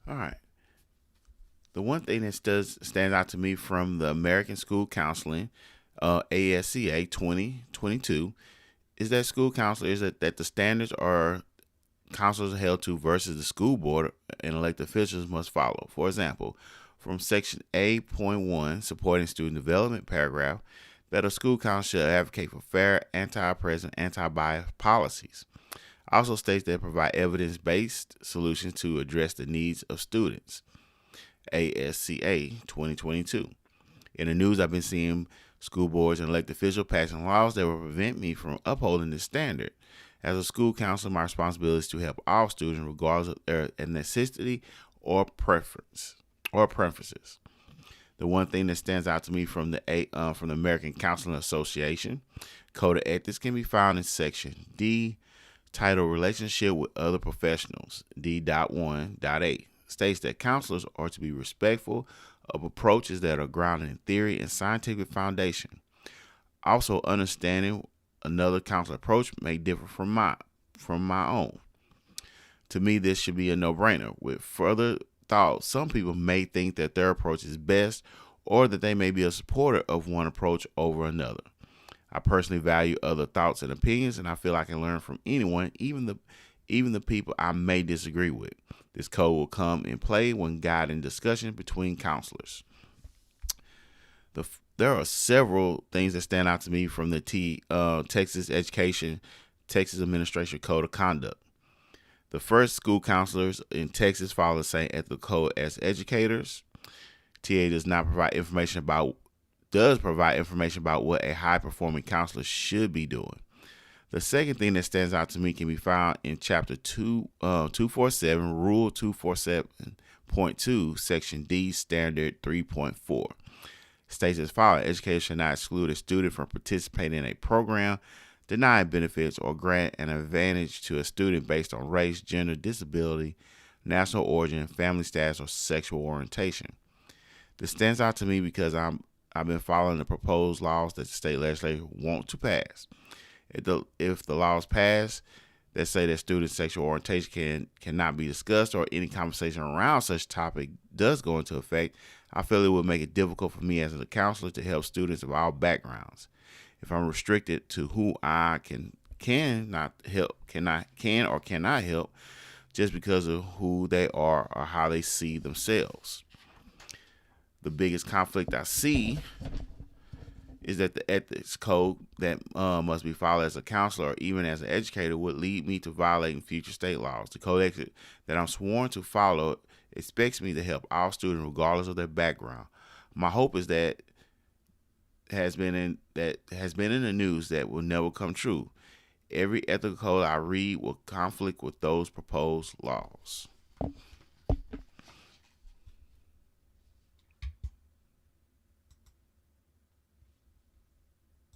All right. The one thing that stands out to me from the American School Counseling, ASCA 2022, is that school counselors that the standards are counselors are held to versus the school board and elected officials must follow. For example, from Section A.1, supporting student development paragraph, that a school counselor should advocate for fair, anti-oppressive, anti-bias policies. Also states that provide evidence-based solutions to address the needs of students. ASCA 2022. In the news, I've been seeing school boards and elected officials passing laws that will prevent me from upholding this standard. As a school counselor, my responsibility is to help all students regardless of their ethnicity or preferences. The one thing that stands out to me from the American Counseling Association Code of Ethics can be found in Section D, titled Relationship with Other Professionals, D.1.8. States that counselors are to be respectful of approaches that are grounded in theory and scientific foundation. Also, understanding another counselor approach may differ from my own. To me, this should be a no-brainer. With further thought, some people may think that their approach is best or that they may be a supporter of one approach over another. I personally value other thoughts and opinions, and I feel I can learn from anyone, even the people I may disagree with. This code will come in play when guiding discussions between counselors. There are several things that stand out to me from the Texas Administration Code of Conduct. The first, school counselors in Texas follow the same ethical code as educators. TA does provide information about what a high-performing counselor should be doing. The second thing that stands out to me can be found in Chapter 247, Rule 247.2, Section D, Standard 3.4. States as follows: educators should not exclude a student from participating in a program, deny benefits, or grant an advantage to a student based on race, gender, disability, national origin, family status, or sexual orientation. This stands out to me because I've been following the proposed laws that the state legislature want to pass. If the laws pass that say that student sexual orientation cannot be discussed or any conversation around such topic does go into effect, I feel it would make it difficult for me as a counselor to help students of all backgrounds. If I'm restricted to who I cannot help just because of who they are or how they see themselves. The biggest conflict I see is that the ethics code that must be followed as a counselor or even as an educator would lead me to violating future state laws. The code that I'm sworn to follow expects me to help all students regardless of their background. My hope is that has been in the news that will never come true. Every ethical code I read will conflict with those proposed laws.